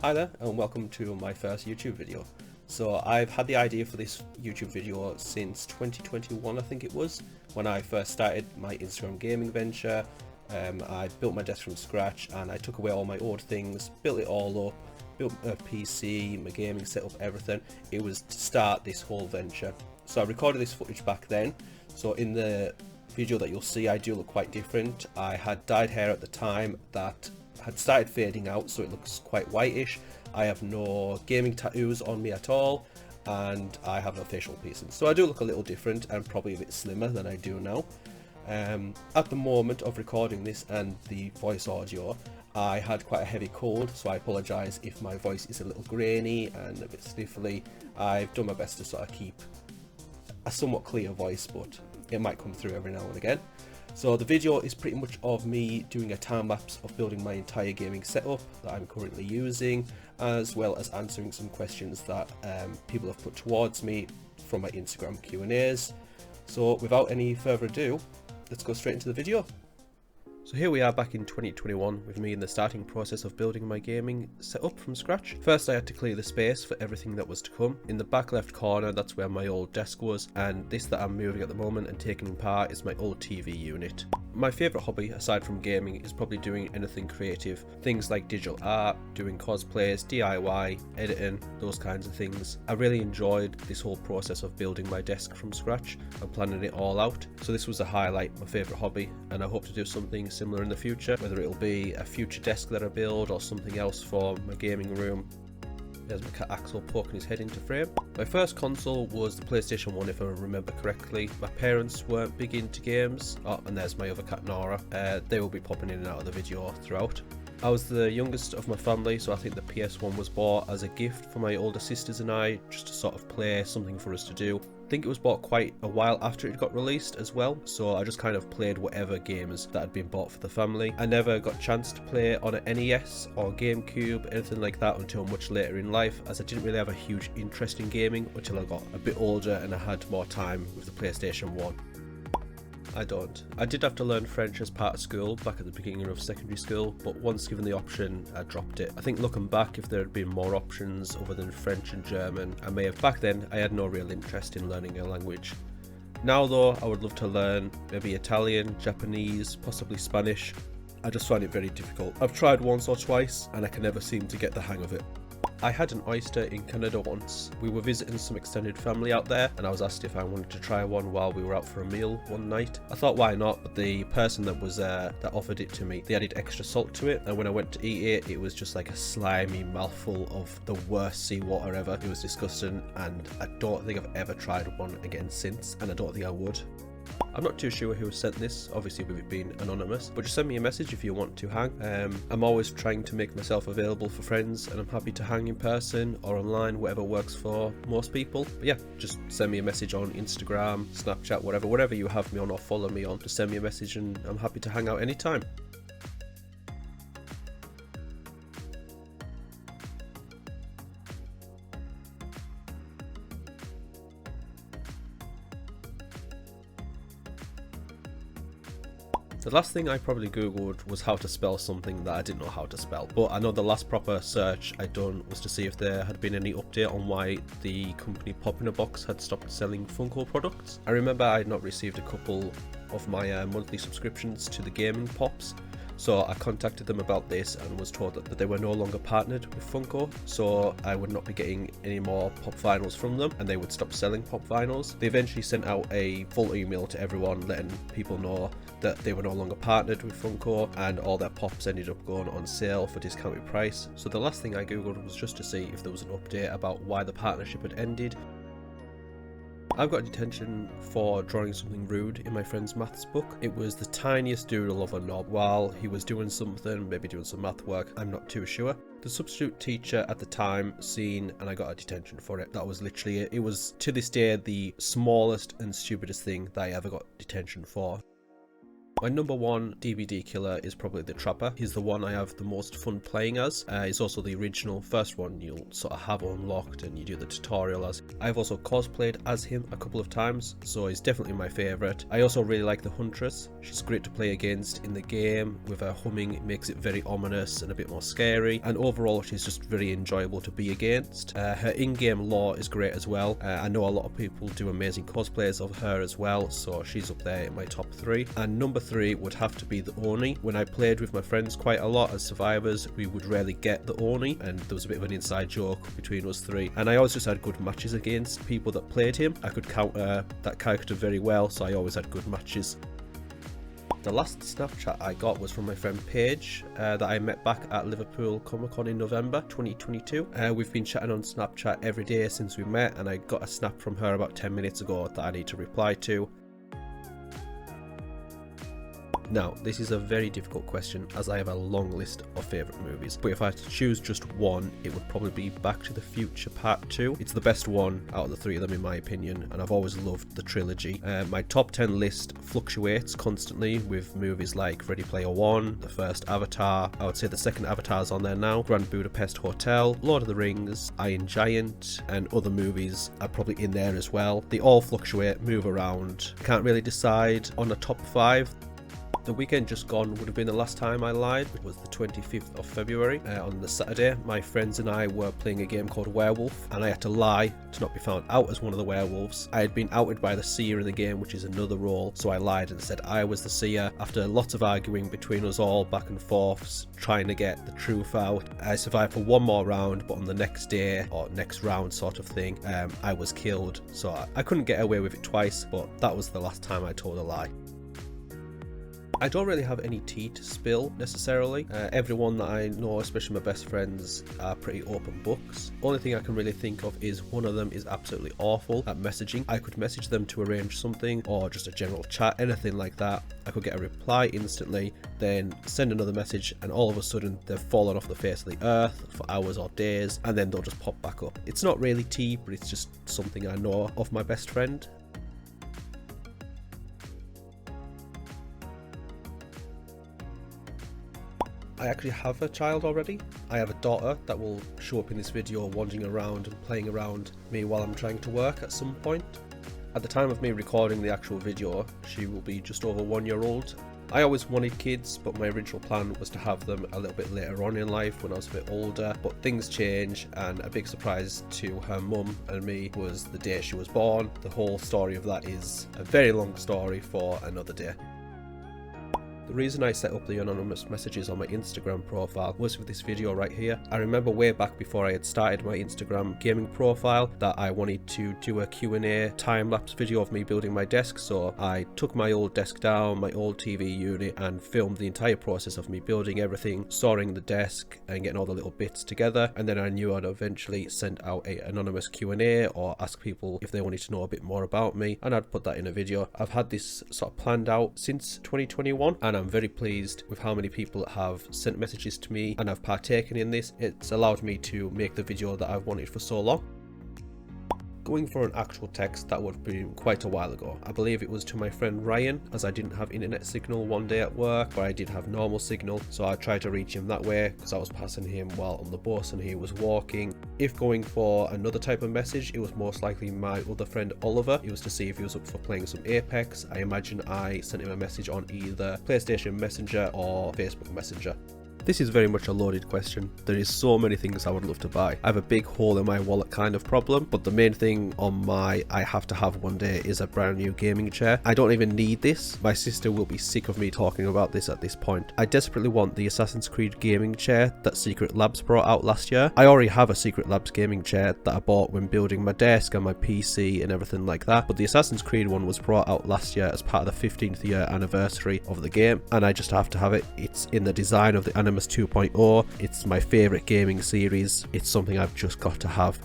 Hi there and welcome to my first YouTube video. So I've had the idea for this YouTube video since 2021 I think it was, when I first started my Instagram gaming venture. I built my desk from scratch and I took away all my old things, built it all up, built a PC, my gaming setup, everything. It was to start this whole venture. So I recorded this footage back then. So in the video that you'll see I do look quite different. I had dyed hair at the time that had started fading out, so it looks quite whitish. I have no gaming tattoos on me at all, and I have no facial piercings, so I do look a little different and probably a bit slimmer than I do now. At the moment of recording this and the voice audio, I had quite a heavy cold, so I apologise if my voice is a little grainy and a bit sniffly. I've done my best to sort of keep a somewhat clear voice, but it might come through every now and again. So the video is pretty much of me doing a time lapse of building my entire gaming setup that I'm currently using, as well as answering some questions that people have put towards me from my Instagram Q&As. So without any further ado, let's go straight into the video. So here we are back in 2021 with me in the starting process of building my gaming setup from scratch. First I had to clear the space for everything that was to come. In the back left corner, that's where my old desk was, and this that I'm moving at the moment and taking apart is my old TV unit. My favourite hobby aside from gaming is probably doing anything creative. Things like digital art, doing cosplays, DIY, editing, those kinds of things. I really enjoyed this whole process of building my desk from scratch and planning it all out. So this was a highlight, my favourite hobby, and I hope to do something similar in the future, whether it'll be a future desk that I build or something else for my gaming room. There's my cat Axel poking his head into frame. My first console was the PlayStation 1 if I remember correctly. My parents weren't big into games. Oh, and there's my other cat Nora. They will be popping in and out of the video throughout. I was the youngest of my family, so I think the PS1 was bought as a gift for my older sisters and I, just to sort of play, something for us to do. I think it was bought quite a while after it got released as well, so I just kind of played whatever games that had been bought for the family. I never got a chance to play on an NES or GameCube, anything like that, until much later in life, as I didn't really have a huge interest in gaming until I got a bit older and I had more time with the PlayStation 1. I did have to learn French as part of school back at the beginning of secondary school, but once given the option I dropped it. I think looking back, if there had been more options other than French and German, I may have. Back then I had no real interest in learning a language. Now though, I would love to learn maybe Italian, Japanese, possibly Spanish. I just find it very difficult. I've tried once or twice and I can never seem to get the hang of it. I had an oyster in Canada once. We were visiting some extended family out there and I was asked if I wanted to try one while we were out for a meal one night. I thought why not, but the person that was that offered it to me, they added extra salt to it, and when I went to eat it, it was just like a slimy mouthful of the worst seawater ever. It was disgusting and I don't think I've ever tried one again since, and I don't think I would. I'm not too sure who sent this, obviously with it being anonymous, but just send me a message if you want to hang. I'm always trying to make myself available for friends, and I'm happy to hang in person or online, whatever works for most people. But yeah, just send me a message on Instagram, Snapchat, whatever you have me on or follow me on. Just send me a message and I'm happy to hang out anytime. The last thing I probably googled was how to spell something that I didn't know how to spell, but I know the last proper search I'd done was to see if there had been any update on why the company Pop in a Box had stopped selling Funko products. I remember I had not received a couple of my monthly subscriptions to the gaming pops, so I contacted them about this and was told that they were no longer partnered with Funko, so I would not be getting any more pop vinyls from them and they would stop selling pop vinyls. They eventually sent out a full email to everyone letting people know that they were no longer partnered with Funko and all their pops ended up going on sale for discounted price. So the last thing I googled was just to see if there was an update about why the partnership had ended. I've got detention for drawing something rude in my friend's maths book. It was the tiniest doodle of a knob while he was doing something, maybe doing some math work, I'm not too sure. The substitute teacher at the time seen and I got a detention for it. That was literally it. It was to this day the smallest and stupidest thing that I ever got detention for. My number one DBD killer is probably the Trapper. He's the one I have the most fun playing as. He's also the original first one you'll sort of have unlocked and you do the tutorial as. I've also cosplayed as him a couple of times, so he's definitely my favourite. I also really like the Huntress. She's great to play against in the game. With her humming, it makes it very ominous and a bit more scary, and overall she's just very enjoyable to be against. Her in-game lore is great as well. I know a lot of people do amazing cosplays of her as well, so she's up there in my top 3. And number 3 would have to be the Oni. When I played with my friends quite a lot as survivors, we would rarely get the Oni, and there was a bit of an inside joke between us 3, and I always just had good matches against people that played him. I could counter that character very well, so I always had good matches. The last Snapchat I got was from my friend Paige that I met back at Liverpool Comic Con in November 2022. We've been chatting on Snapchat every day since we met, and I got a snap from her about 10 minutes ago that I need to reply to. Now, this is a very difficult question as I have a long list of favourite movies, but if I had to choose just one, it would probably be Back to the Future Part 2. It's the best one out of the 3 of them in my opinion, and I've always loved the trilogy. My top 10 list fluctuates constantly with movies like Ready Player One, the first Avatar, I would say the second Avatar's on there now, Grand Budapest Hotel, Lord of the Rings, Iron Giant, and other movies are probably in there as well. They all fluctuate, move around. Can't really decide on a top 5. The weekend just gone would have been the last time I lied, which was the 25th of February. On the Saturday, my friends and I were playing a game called Werewolf, and I had to lie to not be found out as one of the werewolves. I had been outed by the seer in the game, which is another role, so I lied and said I was the seer. After lots of arguing between us all, back and forths, trying to get the truth out, I survived for one more round, but on the next day, or next round sort of thing, I was killed. So I couldn't get away with it twice, but that was the last time I told a lie. I don't really have any tea to spill necessarily. Everyone that I know, especially my best friends, are pretty open books. Only thing I can really think of is one of them is absolutely awful at messaging. I could message them to arrange something or just a general chat, anything like that. I could get a reply instantly, then send another message, and all of a sudden they've fallen off the face of the earth for hours or days, and then they'll just pop back up. It's not really tea, but it's just something I know of my best friend. I actually have a child already. I have a daughter that will show up in this video wandering around and playing around me while I'm trying to work at some point. At the time of me recording the actual video, she will be just over 1 year old. I always wanted kids, but my original plan was to have them a little bit later on in life when I was a bit older, but things change, and a big surprise to her mum and me was the day she was born. The whole story of that is a very long story for another day. The reason I set up the anonymous messages on my Instagram profile was for this video right here. I remember way back before I had started my Instagram gaming profile that I wanted to do a Q&A time-lapse video of me building my desk, so I took my old desk down, my old TV unit, and filmed the entire process of me building everything, storing the desk and getting all the little bits together, and then I knew I'd eventually send out an anonymous Q&A or ask people if they wanted to know a bit more about me, and I'd put that in a video. I've had this sort of planned out since 2021, and I'm very pleased with how many people have sent messages to me and have partaken in this. It's allowed me to make the video that I've wanted for so long. Going for an actual text, that would have been quite a while ago. I believe it was to my friend Ryan, as I didn't have internet signal one day at work, but I did have normal signal, so I tried to reach him that way because I was passing him while on the bus and he was walking. If going for another type of message, it was most likely my other friend Oliver. It was to see if he was up for playing some Apex. I imagine I sent him a message on either PlayStation Messenger or Facebook Messenger. This is very much a loaded question. There is so many things I would love to buy. I have a big hole in my wallet kind of problem, but the main thing on my I have to have one day is a brand new gaming chair. I don't even need this. My sister will be sick of me talking about this at this point. I desperately want the Assassin's Creed gaming chair that Secret Labs brought out last year. I already have a Secret Labs gaming chair that I bought when building my desk and my PC and everything like that, but the Assassin's Creed one was brought out last year as part of the 15th year anniversary of the game, and I just have to have it. It's in the design of the Animus 2.0. It's my favourite gaming series. It's something I've just got to have.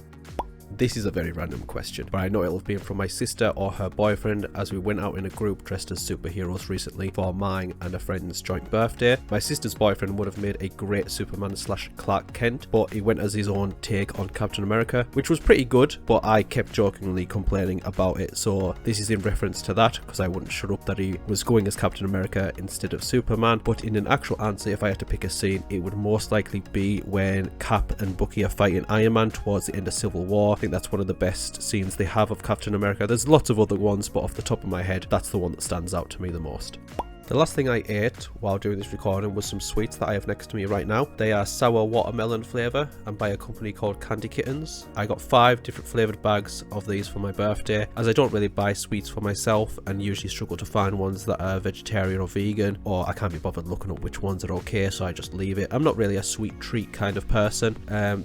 This is a very random question, but I know it'll have been from my sister or her boyfriend, as we went out in a group dressed as superheroes recently for mine and a friend's joint birthday. My sister's boyfriend would have made a great Superman / Clark Kent, but he went as his own take on Captain America, which was pretty good, but I kept jokingly complaining about it, so this is in reference to that, because I wouldn't shut up that he was going as Captain America instead of Superman. But in an actual answer, if I had to pick a scene, it would most likely be when Cap and Bucky are fighting Iron Man towards the end of Civil War. I think that's one of the best scenes they have of Captain America. There's lots of other ones, but off the top of my head, that's the one that stands out to me the most. The last thing I ate while doing this recording was some sweets that I have next to me right now. They are sour watermelon flavour and by a company called Candy Kittens. I got 5 different flavoured bags of these for my birthday, as I don't really buy sweets for myself and usually struggle to find ones that are vegetarian or vegan, or I can't be bothered looking up which ones are okay, so I just leave it. I'm not really a sweet treat kind of person.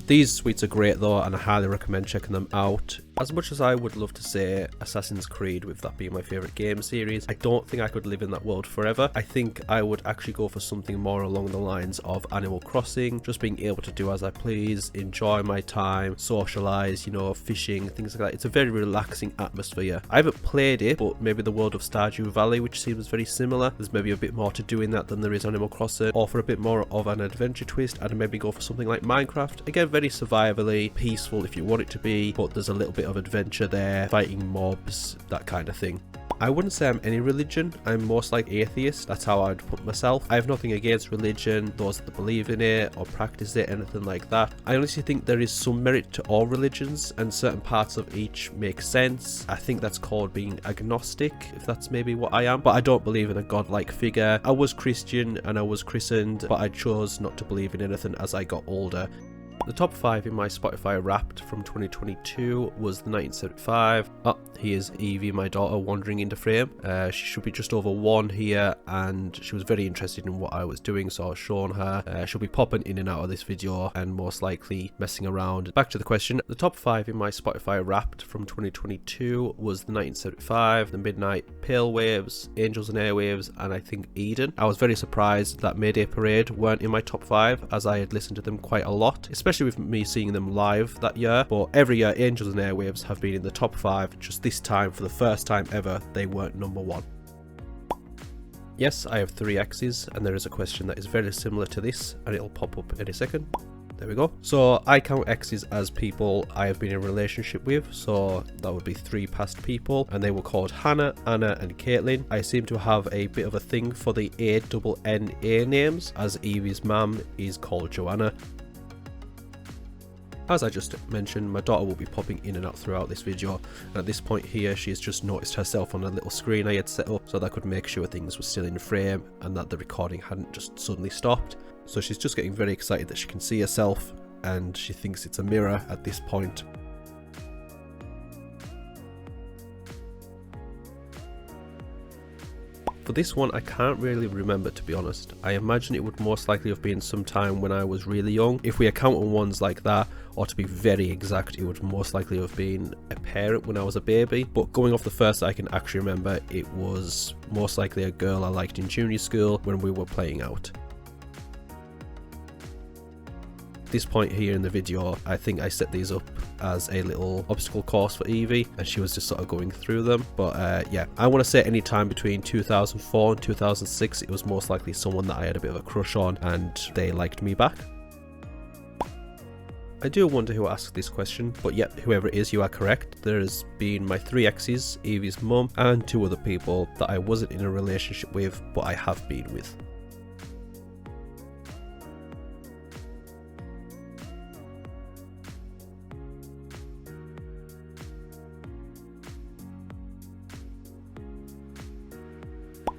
These sweets are great though, and I highly recommend checking them out. As much as I would love to say Assassin's Creed, with that being my favourite game series, I don't think I could live in that world forever. I think I would actually go for something more along the lines of Animal Crossing, just being able to do as I please, enjoy my time, socialise, you know, fishing, things like that. It's a very relaxing atmosphere. I haven't played it, but maybe the world of Stardew Valley, which seems very similar. There's maybe a bit more to do in that than there is Animal Crossing, or for a bit more of an adventure twist, I'd maybe go for something like Minecraft. Again, very survivally, peaceful if you want it to be, but there's a little bit of adventure there, fighting mobs, that kind of thing. I wouldn't say I'm any religion, I'm most like atheist, that's how I'd put myself. I have nothing against religion, those that believe in it or practice it, anything like that. I honestly think there is some merit to all religions and certain parts of each make sense. I think that's called being agnostic, if that's maybe what I am, but I don't believe in a godlike figure. I was Christian and I was christened, but I chose not to believe in anything as I got older. The top 5 in my Spotify Wrapped from 2022 was the 1975. Oh, here's Evie, my daughter, wandering into frame. She should be just over 1 here, and she was very interested in what I was doing, so I was showing her. She'll be popping in and out of this video and most likely messing around. Back to the question. The top 5 in my Spotify Wrapped from 2022 was the 1975, The Midnight, Pale Waves, Angels and Airwaves, and I think Eden. I was very surprised that Mayday Parade weren't in my top 5, as I had listened to them quite a lot, especially with me seeing them live that year. But every year Angels and Airwaves have been in the top 5, just this time for the first time ever they weren't number 1. Yes, I have 3 exes, and there is a question that is very similar to this, and it'll pop up in a second. There we go. So I count exes as people I have been in a relationship with, so that would be 3 past people, and they were called Hannah, Anna and Caitlin. I seem to have a bit of a thing for the ANNA names, as Evie's mum is called Joanna. As I just mentioned, my daughter will be popping in and out throughout this video, and at this point here she has just noticed herself on a little screen I had set up so that I could make sure things were still in frame and that the recording hadn't just suddenly stopped. So she's just getting very excited that she can see herself, and she thinks it's a mirror at this point. For this one, I can't really remember, to be honest. I imagine it would most likely have been sometime when I was really young. If we account on ones like that, or to be very exact, it would most likely have been a parent when I was a baby. But going off the first I can actually remember, it was most likely a girl I liked in junior school when we were playing out. This point here in the video, I think I set these up as a little obstacle course for Evie, and she was just sort of going through them. But yeah, I want to say any time between 2004 and 2006 it was most likely someone that I had a bit of a crush on and they liked me back. I do wonder who asked this question, but yeah, whoever it is, you are correct. There's been my 3 exes, Evie's mum, and 2 other people that I wasn't in a relationship with, but I have been with.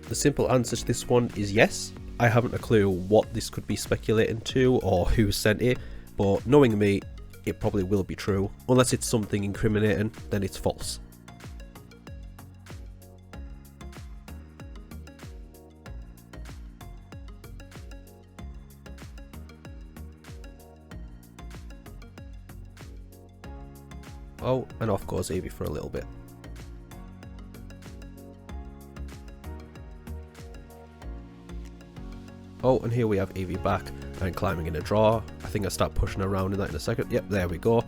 The simple answer to this one is yes. I haven't a clue what this could be speculating to or who sent it, but knowing me, it probably will be true. Unless it's something incriminating, then it's false. Oh, and off goes Evie for a little bit. Oh, and here we have Evie back and climbing in a drawer. I think I'll start pushing around in that in a second. Yep, there we go.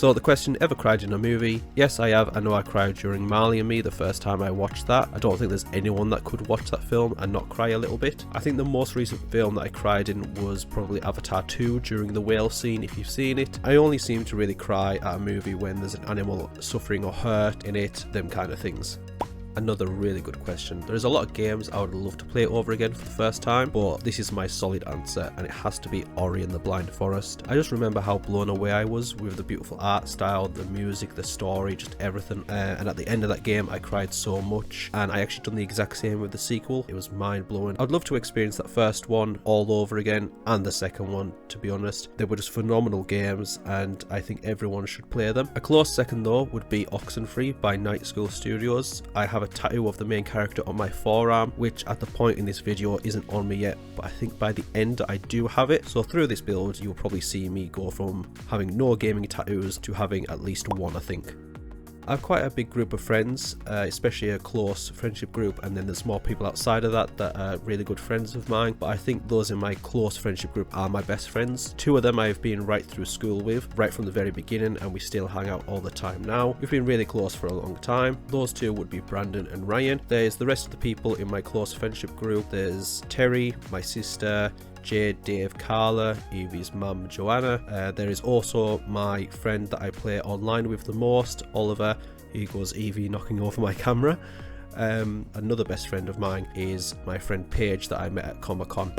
So the question, ever cried in a movie? Yes, I have. I know I cried during Marley and Me the first time I watched that. I don't think there's anyone that could watch that film and not cry a little bit. I think the most recent film that I cried in was probably Avatar 2 during the whale scene, if you've seen it. I only seem to really cry at a movie when there's an animal suffering or hurt in it, them kind of things. Another really good question. There's a lot of games I would love to play over again for the first time, but this is my solid answer, and it has to be Ori and the Blind Forest. I just remember how blown away I was with the beautiful art style, the music, the story, just everything. And at the end of that game, I cried so much, and I actually done the exact same with the sequel. It was mind blowing. I'd love to experience that first one all over again, and the second one, to be honest. They were just phenomenal games, and I think everyone should play them. A close second though would be Oxenfree by Night School Studios. I have a tattoo of the main character on my forearm, which at the point in this video isn't on me yet, but I think by the end I do have it. So through this build you'll probably see me go from having no gaming tattoos to having at least one, I think. I have quite a big group of friends, especially a close friendship group, and then there's more people outside of that are really good friends of mine, but I think those in my close friendship group are my best friends. Two of them I've been right through school with, right from the very beginning, and we still hang out all the time now. We've been really close for a long time. Those two would be Brandon and Ryan. There's the rest of the people in my close friendship group. There's Terry, my sister, Jade, Dave, Carla, Evie's mum, Joanna. There is also my friend that I play online with the most, Oliver. He goes Evie knocking over my camera. Another best friend of mine is my friend Paige that I met at Comic-Con.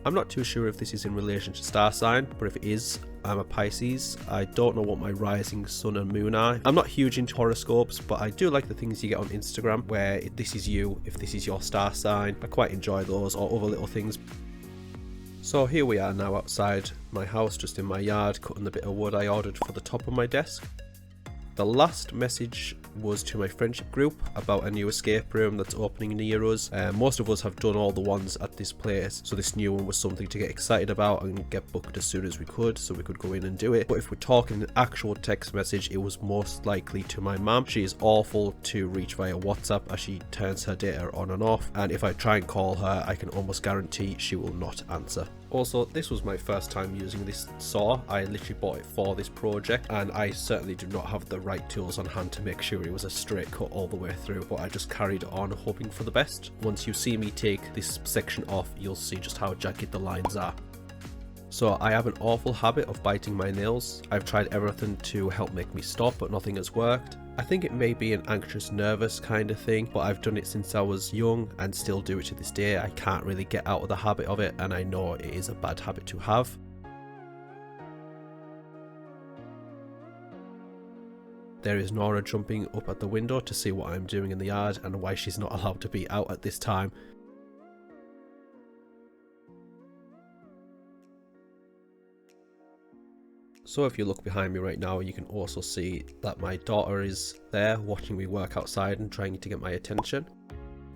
I'm not too sure if this is in relation to star sign, but if it is, I'm a Pisces. I don't know what my rising sun and moon are. I'm not huge into horoscopes, but I do like the things you get on Instagram where if this is you, if this is your star sign. I quite enjoy those, or other little things. So here we are now outside my house, just in my yard, cutting the bit of wood I ordered for the top of my desk. The last message was to my friendship group about a new escape room that's opening near us. Most of us have done all the ones at this place, so this new one was something to get excited about and get booked as soon as we could, so we could go in and do it. But if we're talking an actual text message, it was most likely to my mum. She is awful to reach via WhatsApp as she turns her data on and off, and if I try and call her, I can almost guarantee she will not answer. Also, this was my first time using this saw. I literally bought it for this project, and I certainly do not have the right tools on hand to make sure it was a straight cut all the way through, but I just carried on hoping for the best. Once you see me take this section off, you'll see just how jagged the lines are. So I have an awful habit of biting my nails. I've tried everything to help make me stop, but nothing has worked. I think it may be an anxious, nervous kind of thing, but I've done it since I was young and still do it to this day. I can't really get out of the habit of it, and I know it is a bad habit to have. There is Nora jumping up at the window to see what I'm doing in the yard and why she's not allowed to be out at this time. So if you look behind me right now, you can also see that my daughter is there watching me work outside and trying to get my attention.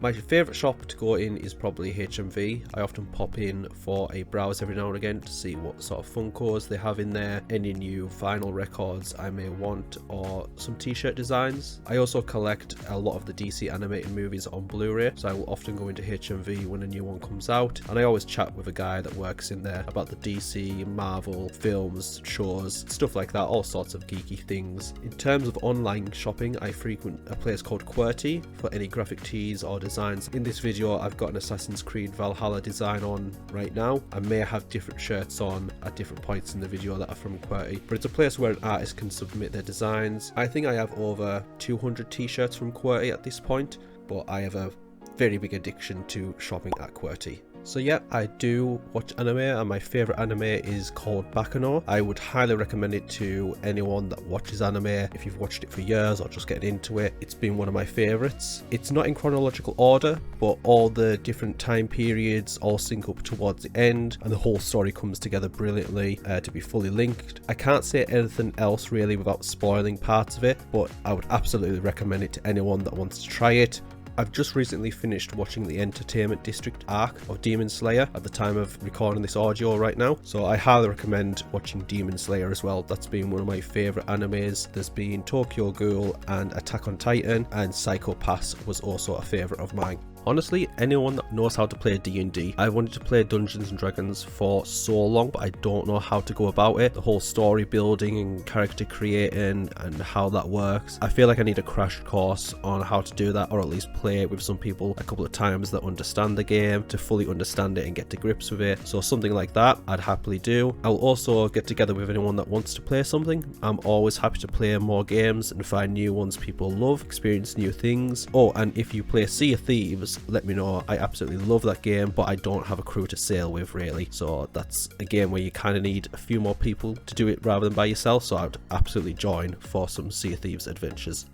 My favourite shop to go in is probably HMV. I often pop in for a browse every now and again to see what sort of Funkos they have in there, any new vinyl records I may want, or some t-shirt designs. I also collect a lot of the DC animated movies on Blu-ray, so I will often go into HMV when a new one comes out, and I always chat with a guy that works in there about the DC, Marvel, films, shows, stuff like that, all sorts of geeky things. In terms of online shopping, I frequent a place called QWERTY for any graphic tees or designs. In this video I've got an Assassin's Creed Valhalla design on right now. I may have different shirts on at different points in the video that are from QWERTY, but it's a place where an artist can submit their designs. I think I have over 200 t-shirts from QWERTY at this point, but I have a very big addiction to shopping at QWERTY. So yeah, I do watch anime, and my favourite anime is called Baccano. I would highly recommend it to anyone that watches anime. If you've watched it for years or just getting into it, it's been one of my favourites. It's not in chronological order, but all the different time periods all sync up towards the end, and the whole story comes together brilliantly to be fully linked. I can't say anything else really without spoiling parts of it, but I would absolutely recommend it to anyone that wants to try it. I've just recently finished watching the Entertainment District arc of Demon Slayer at the time of recording this audio right now, so I highly recommend watching Demon Slayer as well. That's been one of my favourite animes. There's been Tokyo Ghoul and Attack on Titan, and Psycho Pass was also a favourite of mine. Honestly, anyone that knows how to play D&D, I've wanted to play Dungeons & Dragons for so long, but I don't know how to go about it. The whole story building and character creating and how that works. I feel like I need a crash course on how to do that, or at least play it with some people a couple of times that understand the game to fully understand it and get to grips with it. So something like that, I'd happily do. I'll also get together with anyone that wants to play something. I'm always happy to play more games and find new ones people love, experience new things. Oh, and if you play Sea of Thieves, let me know. I absolutely love that game, but I don't have a crew to sail with really, so that's a game where you kind of need a few more people to do it rather than by yourself, so I'd absolutely join for some Sea of Thieves adventures.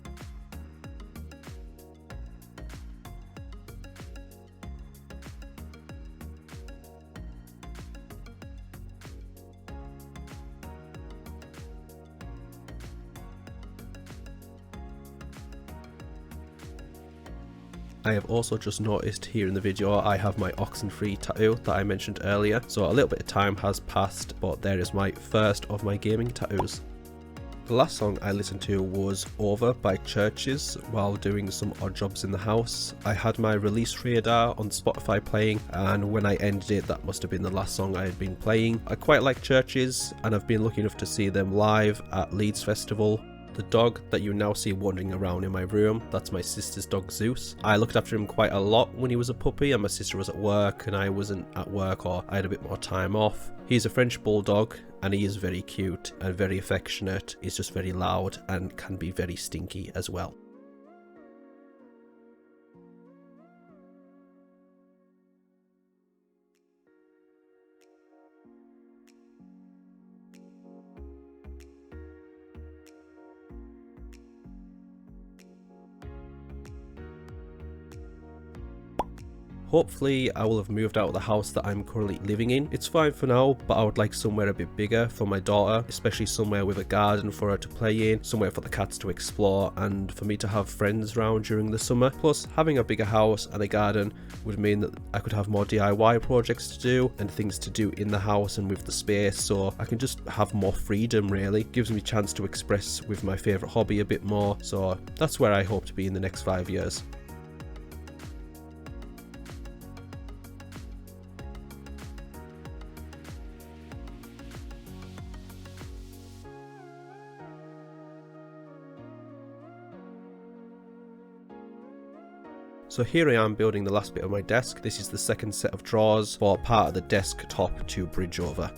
I have also just noticed here in the video I have my Oxenfree tattoo that I mentioned earlier, so a little bit of time has passed, but there is my first of my gaming tattoos. The last song I listened to was Over by Churches while doing some odd jobs in the house. I had my release radar on Spotify playing, and when I ended it, that must have been the last song I had been playing. I quite like Churches, and I've been lucky enough to see them live at Leeds Festival. The dog that you now see wandering around in my room, that's my sister's dog Zeus. I looked after him quite a lot when he was a puppy and my sister was at work and I wasn't at work, or I had a bit more time off. He's a French bulldog and he is very cute and very affectionate. He's just very loud and can be very stinky as well. Hopefully I will have moved out of the house that I'm currently living in. It's fine for now, but I would like somewhere a bit bigger for my daughter, especially somewhere with a garden for her to play in, somewhere for the cats to explore, and for me to have friends around during the summer. Plus, having a bigger house and a garden would mean that I could have more DIY projects to do and things to do in the house and with the space, so I can just have more freedom really. Gives me a chance to express with my favourite hobby a bit more, so that's where I hope to be in the next 5 years. So here I am building the last bit of my desk. This is the second set of drawers for part of the desktop to bridge over.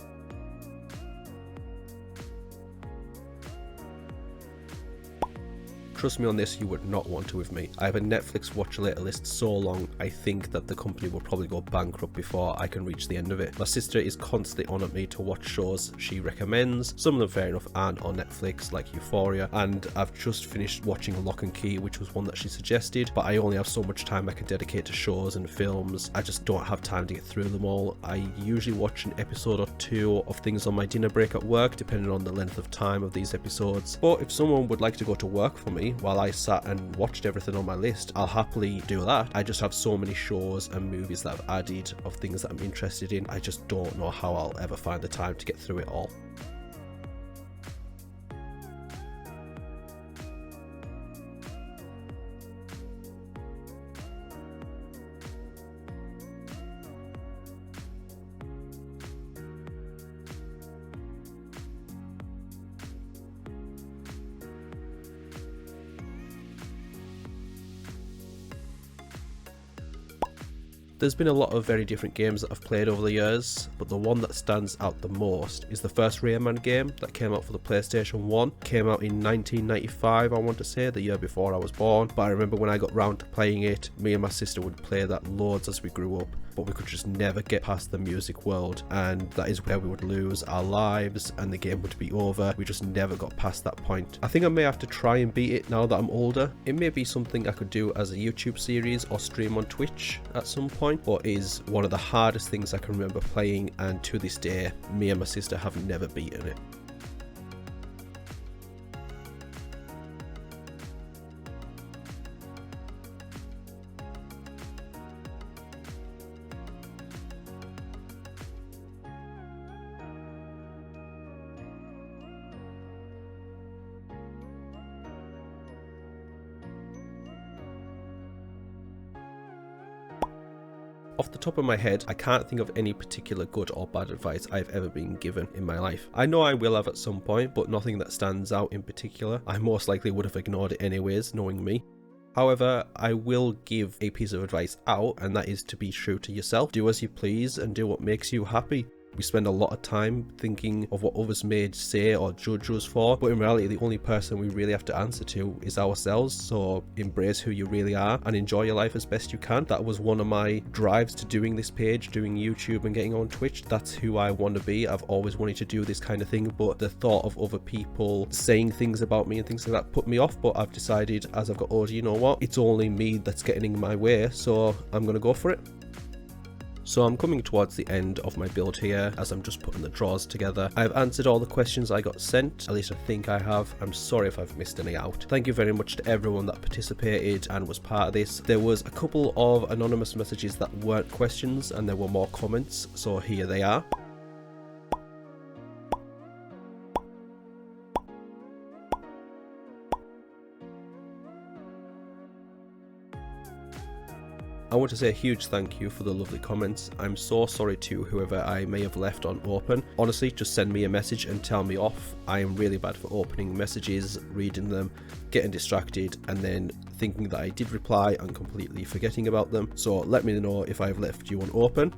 Trust me on this, you would not want to with me. I have a Netflix watch later list so long, I think that the company will probably go bankrupt before I can reach the end of it. My sister is constantly on at me to watch shows she recommends. Some of them, fair enough, aren't on Netflix, like Euphoria, and I've just finished watching Lock and Key, which was one that she suggested, but I only have so much time I can dedicate to shows and films. I just don't have time to get through them all. I usually watch an episode or two of things on my dinner break at work, depending on the length of time of these episodes. But if someone would like to go to work for me while I sat and watched everything on my list, I'll happily do that. I just have so many shows and movies that I've added of things that I'm interested in. I just don't know how I'll ever find the time to get through it all. There's been a lot of very different games that I've played over the years, but the one that stands out the most is the first Rayman game that came out for the PlayStation 1. Came out in 1995, I want to say, the year before I was born, but I remember when I got round to playing it, me and my sister would play that loads as we grew up, but we could just never get past the music world, and that is where we would lose our lives and the game would be over. We just never got past that point. I think I may have to try and beat it now that I'm older. It may be something I could do as a YouTube series or stream on Twitch at some point, but is one of the hardest things I can remember playing, and to this day me and my sister have never beaten it. Off the top of my head, I can't think of any particular good or bad advice I've ever been given in my life. I know I will have at some point, but nothing that stands out in particular. I most likely would have ignored it anyways, knowing me. However, I will give a piece of advice out, and that is to be true to yourself. Do as you please and do what makes you happy. We spend a lot of time thinking of what others may say or judge us for, but in reality the only person we really have to answer to is ourselves. So embrace who you really are and enjoy your life as best you can. That was one of my drives to doing this page, doing YouTube and getting on Twitch. That's who I want to be. I've always wanted to do this kind of thing, but the thought of other people saying things about me and things like that put me off. But I've decided as I've got older, you know what, it's only me that's getting in my way, so I'm gonna go for it. So I'm coming towards the end of my build here as I'm just putting the drawers together. I've answered all the questions I got sent, at least I think I have. I'm sorry if I've missed any out. Thank you very much to everyone that participated and was part of this. There was a couple of anonymous messages that weren't questions and there were more comments, so here they are. I want to say a huge thank you for the lovely comments. I'm so sorry to whoever I may have left unopened. Honestly, just send me a message and tell me off. I am really bad for opening messages, reading them, getting distracted, and then thinking that I did reply and completely forgetting about them. So let me know if I've left you unopened.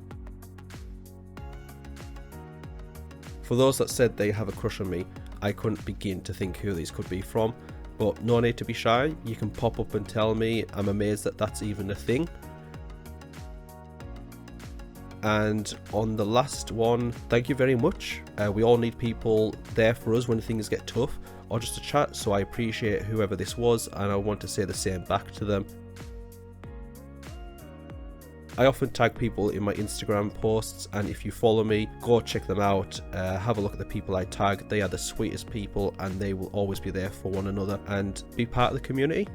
For those that said they have a crush on me, I couldn't begin to think who these could be from. But no need to be shy, you can pop up and tell me. I'm amazed that that's even a thing. And on the last one, thank you very much. We all need people there for us when things get tough or just to chat, so I appreciate whoever this was and I want to say the same back to them. I often tag people in my Instagram posts, and if you follow me, go check them out, have a look at the people I tag. They are the sweetest people and they will always be there for one another and be part of the community.